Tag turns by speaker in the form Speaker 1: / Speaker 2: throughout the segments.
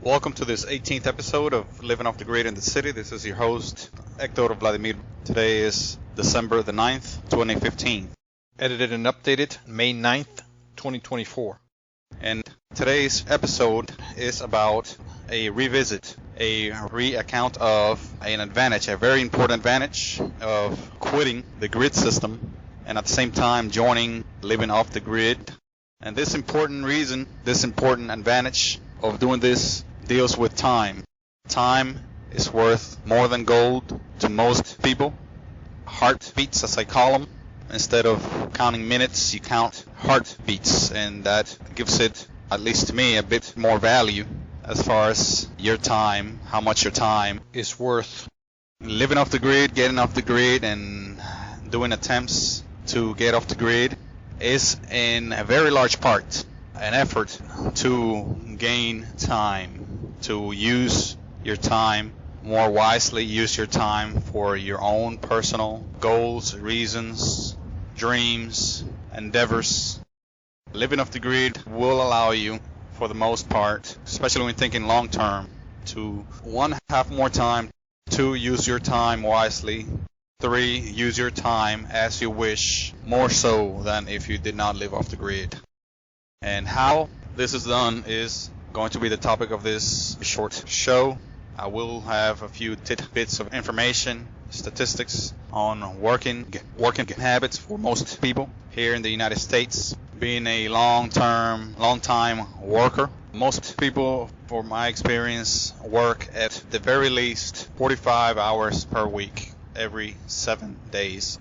Speaker 1: Welcome to this 18th episode of Living Off the Grid in the City. This is your host, Hector Vladimir. Today is December the 9th, 2015.
Speaker 2: Edited and updated May 9th, 2024.
Speaker 1: And today's episode is about a revisit, a re-account of an advantage, a very important advantage of quitting the grid system and at the same time joining living off the grid. And this important advantage of doing this deals with time. Time is worth more than gold to most people. Heartbeats, as I call them. Instead of counting minutes, you count heartbeats, and that gives it, at least to me, a bit more value as far as your time, how much your time is worth. Living off the grid, getting off the grid, and doing attempts to get off the grid is in a very large part an effort to gain time, to use your time more wisely, use your time for your own personal goals, reasons, dreams, endeavors. Living off the grid will allow you, for the most part, especially when thinking long term, to 1, have more time, 2, use your time wisely, 3, use your time as you wish, more so than if you did not live off the grid. And how this is done is going to be the topic of this short show. I will have a few tidbits of information, statistics on working habits for most people here in the United States. Being a long-time worker, most people, for my experience, work at the very least 45 hours per week, every 7 days.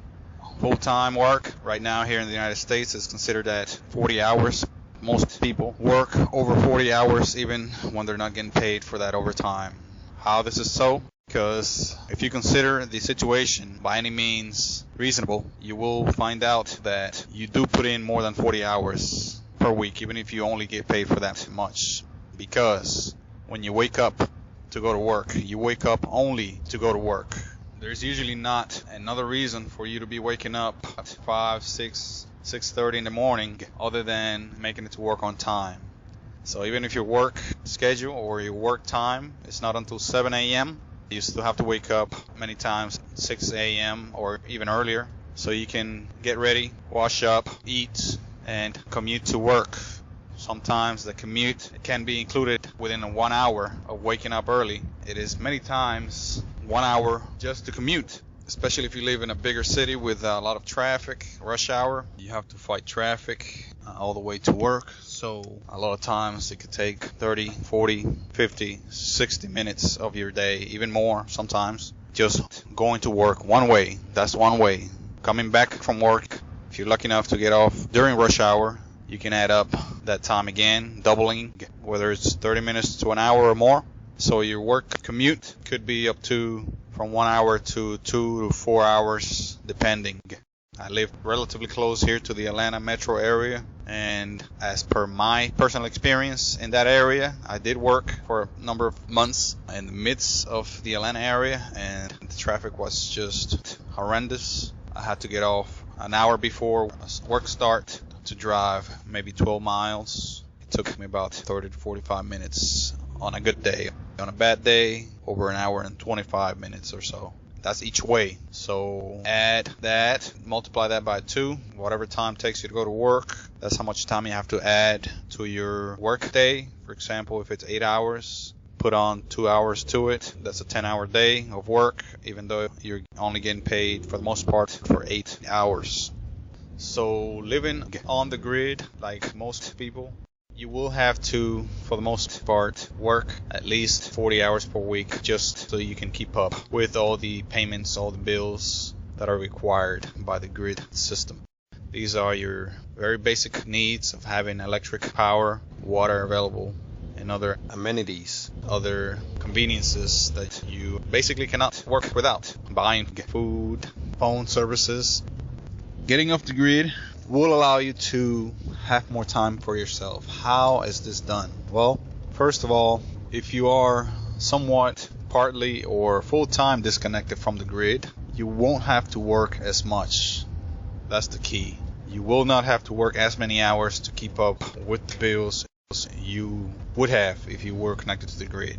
Speaker 1: Full-time work right now here in the United States is considered at 40 hours. Most people work over 40 hours even when they're not getting paid for that overtime. How this is so? Because if you consider the situation by any means reasonable, you will find out that you do put in more than 40 hours per week, even if you only get paid for that much. Because when you wake up to go to work, you wake up only to go to work. There's usually not another reason for you to be waking up at 5, 6:30 in the morning other than making it to work on time. So even if your work schedule or your work time is not until 7 a.m., you still have to wake up many times 6 a.m. or even earlier so you can get ready, wash up, eat, and commute to work. Sometimes the commute can be included within 1 hour of waking up early. It is many times 1 hour just to commute. Especially if you live in a bigger city with a lot of traffic, rush hour, you have to fight traffic all the way to work. So a lot of times it could take 30, 40, 50, 60 minutes of your day, even more sometimes, just going to work one way. That's one way. Coming back from work, if you're lucky enough to get off during rush hour, you can add up that time again, doubling, whether it's 30 minutes to an hour or more. So your work commute could be up to from 1 hour to 2 to 4 hours, depending. I live relatively close here to the Atlanta metro area, and as per my personal experience in that area, I did work for a number of months in the midst of the Atlanta area, and the traffic was just horrendous. I had to get off an hour before work start to drive maybe 12 miles. It took me about 30 to 45 minutes on a good day. On a bad day, over an hour and 25 minutes or so. That's each way. So add that, multiply that by 2, whatever time it takes you to go to work. That's how much time you have to add to your work day. For example, if it's 8 hours, put on 2 hours to it. That's a 10-hour day of work, even though you're only getting paid for the most part for 8 hours. So living on the grid, like most people, you will have to, for the most part, work at least 40 hours per week just so you can keep up with all the payments, all the bills that are required by the grid system. These are your very basic needs of having electric power, water available, and other amenities, other conveniences that you basically cannot work without. Buying food, phone services. Getting off the grid will allow you to have more time for yourself. How is this done? Well, first of all, if you are somewhat partly or full-time disconnected from the grid, you won't have to work as much. That's the key. You will not have to work as many hours to keep up with the bills you would have if you were connected to the grid.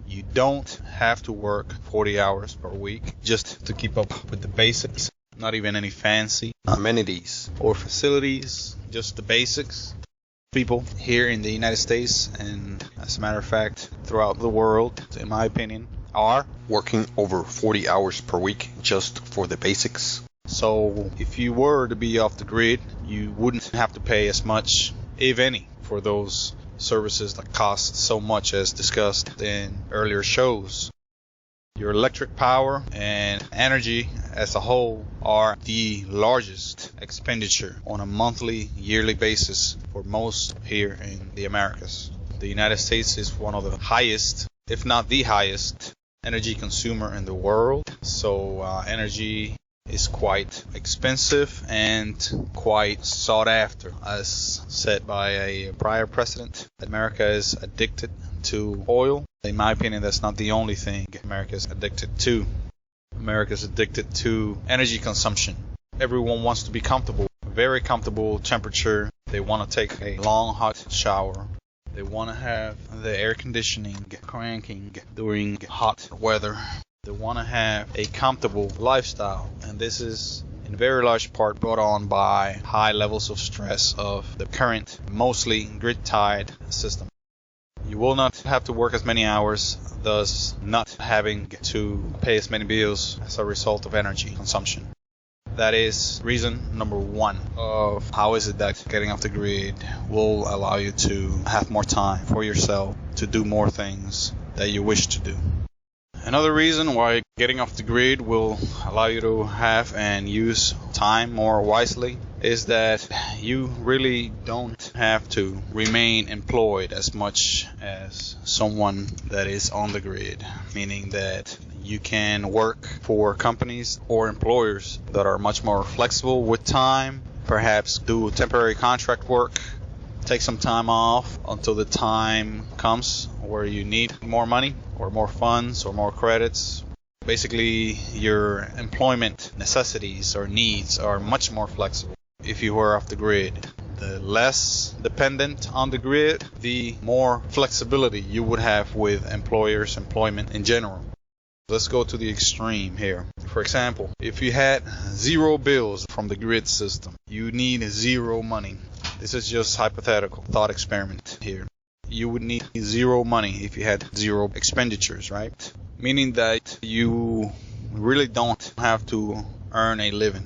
Speaker 1: You don't have to work 40 hours per week just to keep up with the basics. Not even any fancy amenities or facilities, just the basics. People here in the United States, and as a matter of fact, throughout the world, in my opinion, are
Speaker 3: working over 40 hours per week just for the basics.
Speaker 1: So if you were to be off the grid, you wouldn't have to pay as much, if any, for those services that cost so much, as discussed in earlier shows. Your electric power and energy as a whole are the largest expenditure on a monthly, yearly basis for most here in the Americas. The United States is one of the highest, if not the highest, energy consumer in the world. So energy is quite expensive and quite sought after. As said by a prior president, America is addicted to oil. In my opinion, that's not the only thing America is addicted to. America is addicted to energy consumption. Everyone wants to be comfortable, very comfortable temperature. They want to take a long hot shower. They want to have the air conditioning cranking during hot weather. They want to have a comfortable lifestyle, and this is in very large part brought on by high levels of stress of the current, mostly grid-tied system. You will not have to work as many hours, thus not having to pay as many bills as a result of energy consumption. That is reason number one of how is it that getting off the grid will allow you to have more time for yourself, to do more things that you wish to do. Another reason why getting off the grid will allow you to have and use time more wisely is that you really don't have to remain employed as much as someone that is on the grid, meaning that you can work for companies or employers that are much more flexible with time, perhaps do temporary contract work, take some time off until the time comes where you need more money or more funds or more credits. Basically, your employment necessities or needs are much more flexible if you were off the grid. The less dependent on the grid, the more flexibility you would have with employers' employment in general. Let's go to the extreme here. For example, if you had zero bills from the grid system, you need zero money. This is just hypothetical thought experiment here. You would need zero money if you had zero expenditures, right? Meaning that you really don't have to earn a living.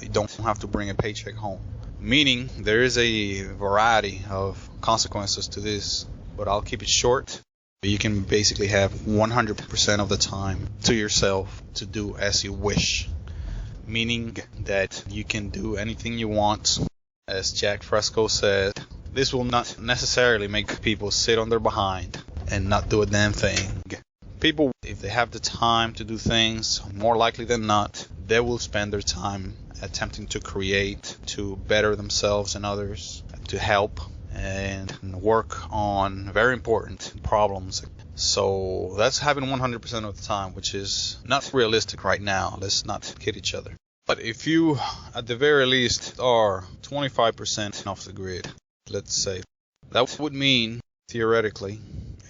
Speaker 1: You don't have to bring a paycheck home. Meaning there is a variety of consequences to this, but I'll keep it short. You can basically have 100% of the time to yourself to do as you wish. Meaning that you can do anything you want. As Jack Fresco said, this will not necessarily make people sit on their behind and not do a damn thing. People, if they have the time to do things, more likely than not, they will spend their time attempting to create, to better themselves and others, to help and work on very important problems. So that's having 100% of the time, which is not realistic right now. Let's not kid each other. But if you, at the very least, are 25% off the grid, let's say, that would mean, theoretically,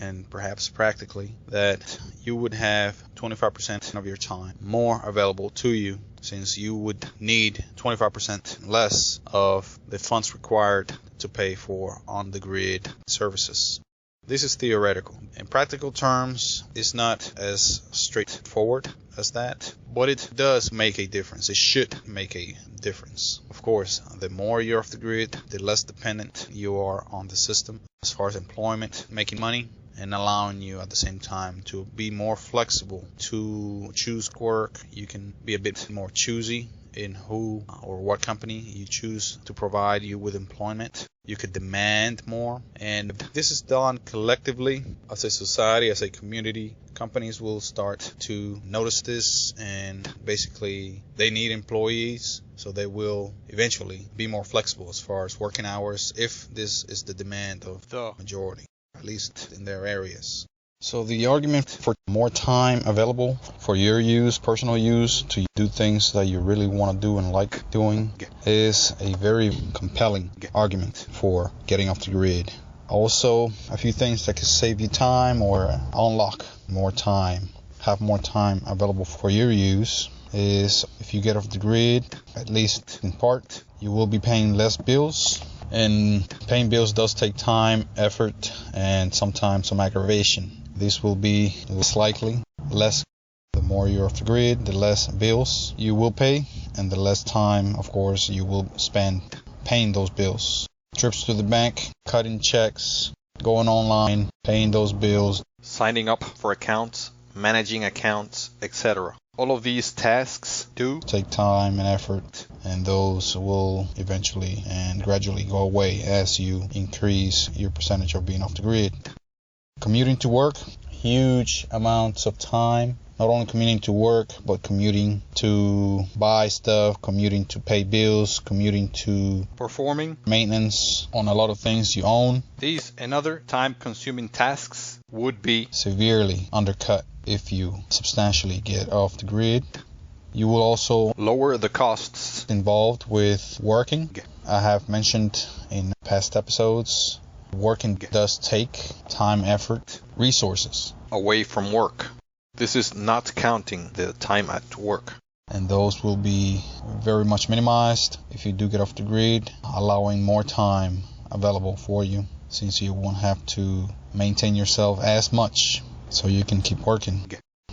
Speaker 1: and perhaps practically, that you would have 25% of your time more available to you, since you would need 25% less of the funds required to pay for on-the-grid services. This is theoretical. In practical terms, it's not as straightforward as that, but it does make a difference. It should make a difference. Of course, the more you're off the grid, the less dependent you are on the system as far as employment, making money, and allowing you at the same time to be more flexible, to choose work. You can be a bit more choosy in who or what company you choose to provide you with employment. You could demand more, and this is done collectively as a society, as a community. Companies will start to notice this, and basically they need employees, so they will eventually be more flexible as far as working hours if this is the demand of the majority, at least in their areas. So the argument for more time available for your use, personal use, to do things that you really want to do and like doing is a very compelling argument for getting off the grid.
Speaker 4: Also, a few things that can save you time or unlock more time, have more time available for your use, is if you get off the grid, at least in part, you will be paying less bills. And paying bills does take time, effort, and sometimes some aggravation. This will be less likely, less. The more you're off the grid, the less bills you will pay, and the less time, of course, you will spend paying those bills. Trips to the bank, cutting checks, going online, paying those bills,
Speaker 2: signing up for accounts, managing accounts, etc. All of these tasks do
Speaker 4: take time and effort, and those will eventually and gradually go away as you increase your percentage of being off the grid. Commuting to work, huge amounts of time. Not only commuting to work, but commuting to buy stuff, commuting to pay bills, commuting to
Speaker 2: performing
Speaker 4: maintenance on a lot of things you own.
Speaker 2: These and other time-consuming tasks would be
Speaker 4: severely undercut if you substantially get off the grid. You will also
Speaker 2: lower the costs
Speaker 4: involved with working. I have mentioned in past episodes, working does take time, effort, resources
Speaker 2: away from work. This is not counting the time at work.
Speaker 4: And those will be very much minimized if you do get off the grid, allowing more time available for you, since you won't have to maintain yourself as much, so you can keep working,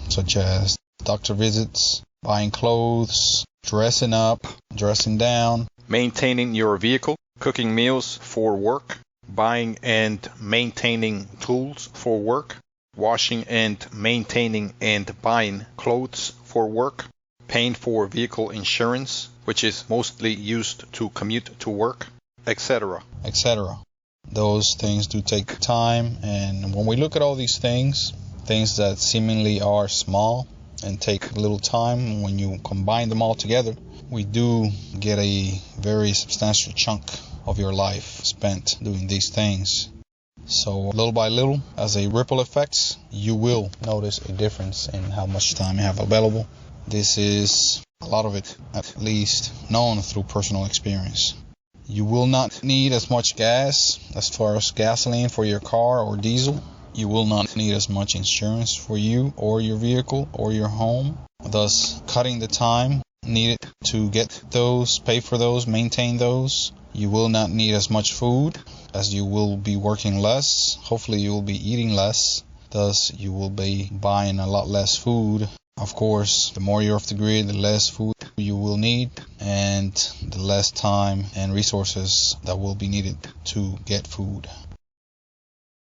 Speaker 4: such as doctor visits, buying clothes, dressing up, dressing down,
Speaker 2: maintaining your vehicle, cooking meals for work, buying and maintaining tools for work, washing and maintaining and buying clothes for work, paying for vehicle insurance, which is mostly used to commute to work, etc.
Speaker 4: etc. Those things do take time, and when we look at all these things that seemingly are small and take little time, when you combine them all together, we do get a very substantial chunk of your life spent doing these things. So little by little, as a ripple effect, you will notice a difference in how much time you have available. This is a lot of it, at least known through personal experience. You will not need as much gas as far as gasoline for your car or diesel. You will not need as much insurance for you or your vehicle or your home, thus cutting the time needed to get those, pay for those, maintain those. You will not need as much food, as you will be working less. Hopefully you will be eating less, thus you will be buying a lot less food. Of course, the more you're off the grid, the less food you will need, and the less time and resources that will be needed to get food.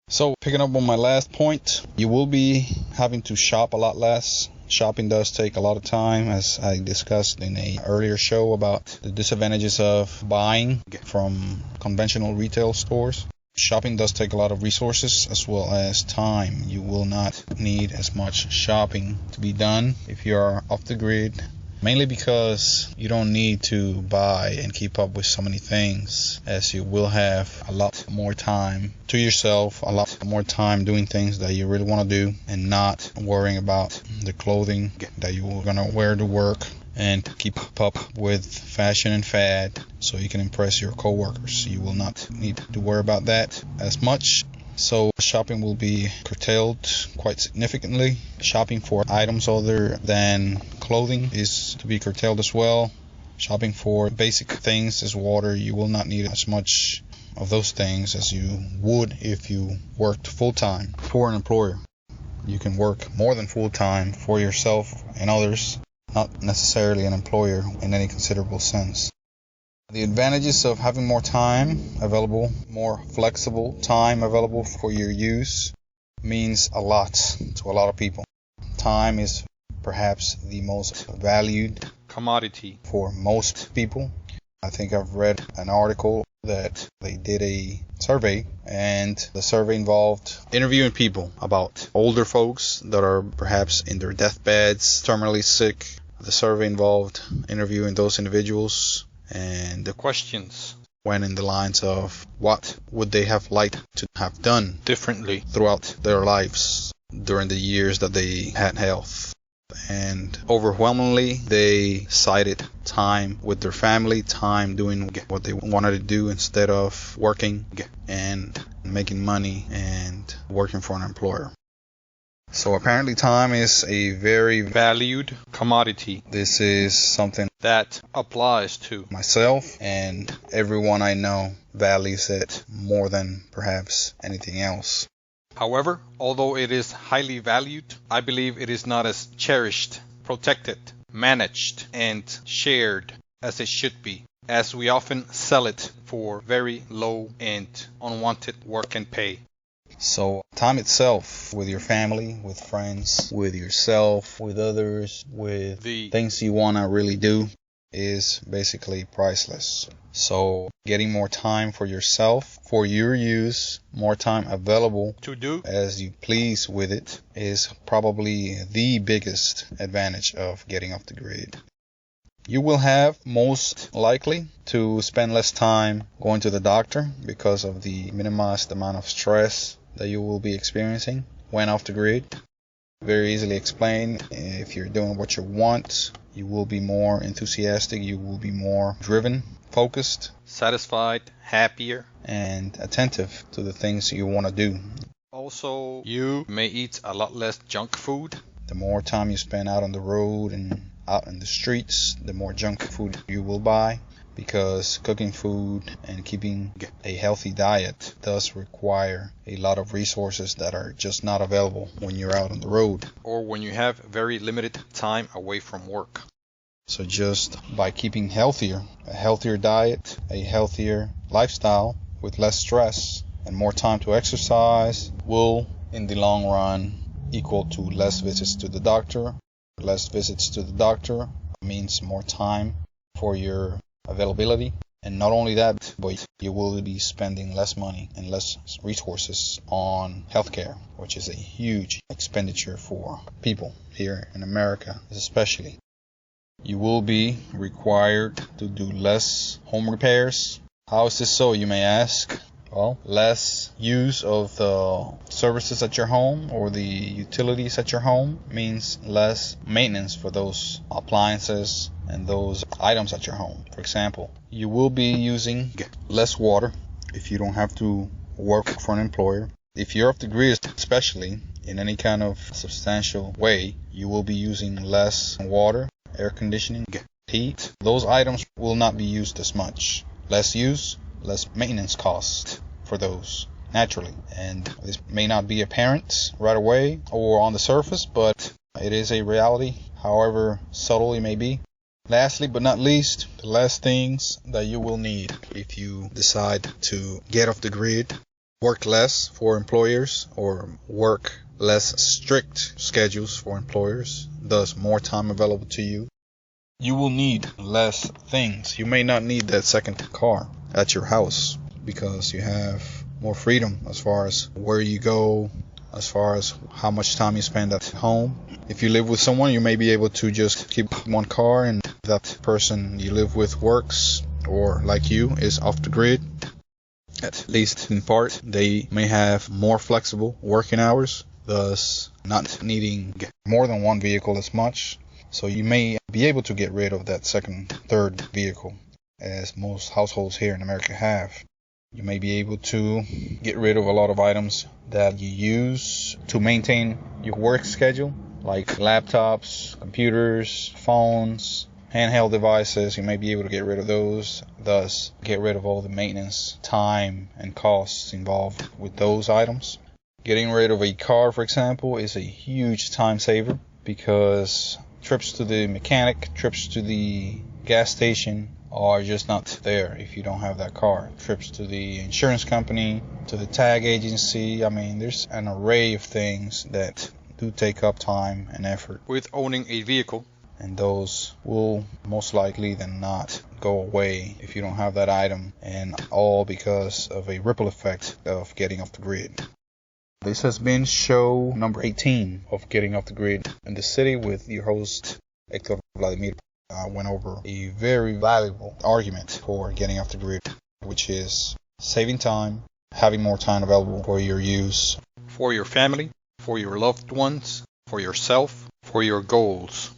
Speaker 4: So, picking up on my last point, you will be having to shop a lot less. Shopping does take a lot of time, as I discussed in an earlier show about the disadvantages of buying from conventional retail stores. Shopping does take a lot of resources as well as time. You will not need as much shopping to be done if you are off the grid, mainly because you don't need to buy and keep up with so many things, as you will have a lot more time to yourself, a lot more time doing things that you really want to do, and not worrying about the clothing that you're going to wear to work, and keep up with fashion and fad so you can impress your coworkers. You will not need to worry about that as much. So shopping will be curtailed quite significantly. Shopping for items other than clothing is to be curtailed as well. Shopping for basic things as water, you will not need as much of those things as you would if you worked full-time for an employer. You can work more than full-time for yourself and others, not necessarily an employer in any considerable sense. The advantages of having more time available, more flexible time available for your use, means a lot to a lot of people. Time is perhaps the most valued
Speaker 2: commodity
Speaker 4: for most people. I think I've read an article that they did a survey, and the survey involved interviewing people about older folks that are perhaps in their deathbeds, terminally sick. The survey involved interviewing those individuals, and the
Speaker 2: questions
Speaker 4: went in the lines of what would they have liked to have done
Speaker 2: differently
Speaker 4: throughout their lives during the years that they had health. And overwhelmingly, they cited time with their family, time doing what they wanted to do instead of working and making money and working for an employer. So apparently time is a very
Speaker 2: valued commodity.
Speaker 4: This is something
Speaker 2: that applies to
Speaker 4: myself, and everyone I know values it more than perhaps anything else.
Speaker 2: However, although it is highly valued, I believe it is not as cherished, protected, managed, and shared as it should be, as we often sell it for very low and unwanted work and pay.
Speaker 4: So time itself, with your family, with friends, with yourself, with others, with the things you want to really do, is basically priceless. So getting more time for yourself, for your use, more time available
Speaker 2: to do
Speaker 4: as you please with it, is probably the biggest advantage of getting off the grid. You will have most likely to spend less time going to the doctor because of the minimized amount of stress that you will be experiencing when off the grid. Very easily explained. If you're doing what you want, you will be more enthusiastic, you will be more driven, focused,
Speaker 2: satisfied, happier,
Speaker 4: and attentive to the things you want to do.
Speaker 2: Also, you may eat a lot less junk food.
Speaker 4: The more time you spend out on the road and out in the streets, the more junk food you will buy, because cooking food and keeping a healthy diet does require a lot of resources that are just not available when you're out on the road
Speaker 2: or when you have very limited time away from work.
Speaker 4: So just by keeping healthier, a healthier diet, a healthier lifestyle with less stress and more time to exercise will in the long run equal to less visits to the doctor. Less visits to the doctor means more time for your availability, and not only that, but you will be spending less money and less resources on healthcare, which is a huge expenditure for people here in America especially. You will be required to do less home repairs. How is this so, you may ask? Well, less use of the services at your home or the utilities at your home means less maintenance for those appliances and those items at your home. For example, you will be using less water if you don't have to work for an employer. If you're off the grid, especially in any kind of substantial way, you will be using less water, air conditioning, heat. Those items will not be used as much. Less use, less maintenance cost for those, naturally. And this may not be apparent right away or on the surface, but it is a reality, however subtle it may be. Lastly but not least, the last things that you will need if you decide to get off the grid: work less for employers or work less strict schedules for employers, thus more time available to you. You will need less things. You may not need that second car at your house because you have more freedom as far as where you go, as far as how much time you spend at home. If you live with someone, you may be able to just keep one car and that person you live with works, or like you, is off the grid. At least in part, they may have more flexible working hours, thus not needing more than one vehicle as much. So you may be able to get rid of that second, third vehicle, as most households here in America have. You may be able to get rid of a lot of items that you use to maintain your work schedule, like laptops, computers, phones, handheld devices. You may be able to get rid of those, thus get rid of all the maintenance, time, and costs involved with those items. Getting rid of a car, for example, is a huge time saver because trips to the mechanic, trips to the gas station are just not there if you don't have that car. Trips to the insurance company, to the tag agency. I mean, there's an array of things that do take up time and effort
Speaker 2: with owning a vehicle,
Speaker 4: and those will most likely than not go away if you don't have that item, and all because of a ripple effect of getting off the grid. This has been show number 18 of Getting Off the Grid in the City with your host, Hector Vladimir. I went over a very valuable argument for getting off the grid, which is saving time, having more time available for your use,
Speaker 2: for your family, for your loved ones, for yourself, for your goals.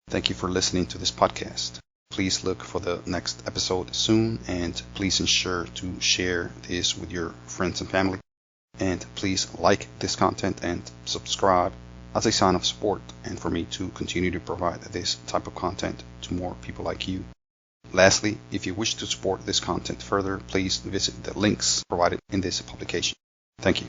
Speaker 1: Thank you for listening to this podcast. Please look for the next episode soon, and please ensure to share this with your friends and family. And please like this content and subscribe as a sign of support and for me to continue to provide this type of content to more people like you. Lastly, if you wish to support this content further, please visit the links provided in this publication. Thank you.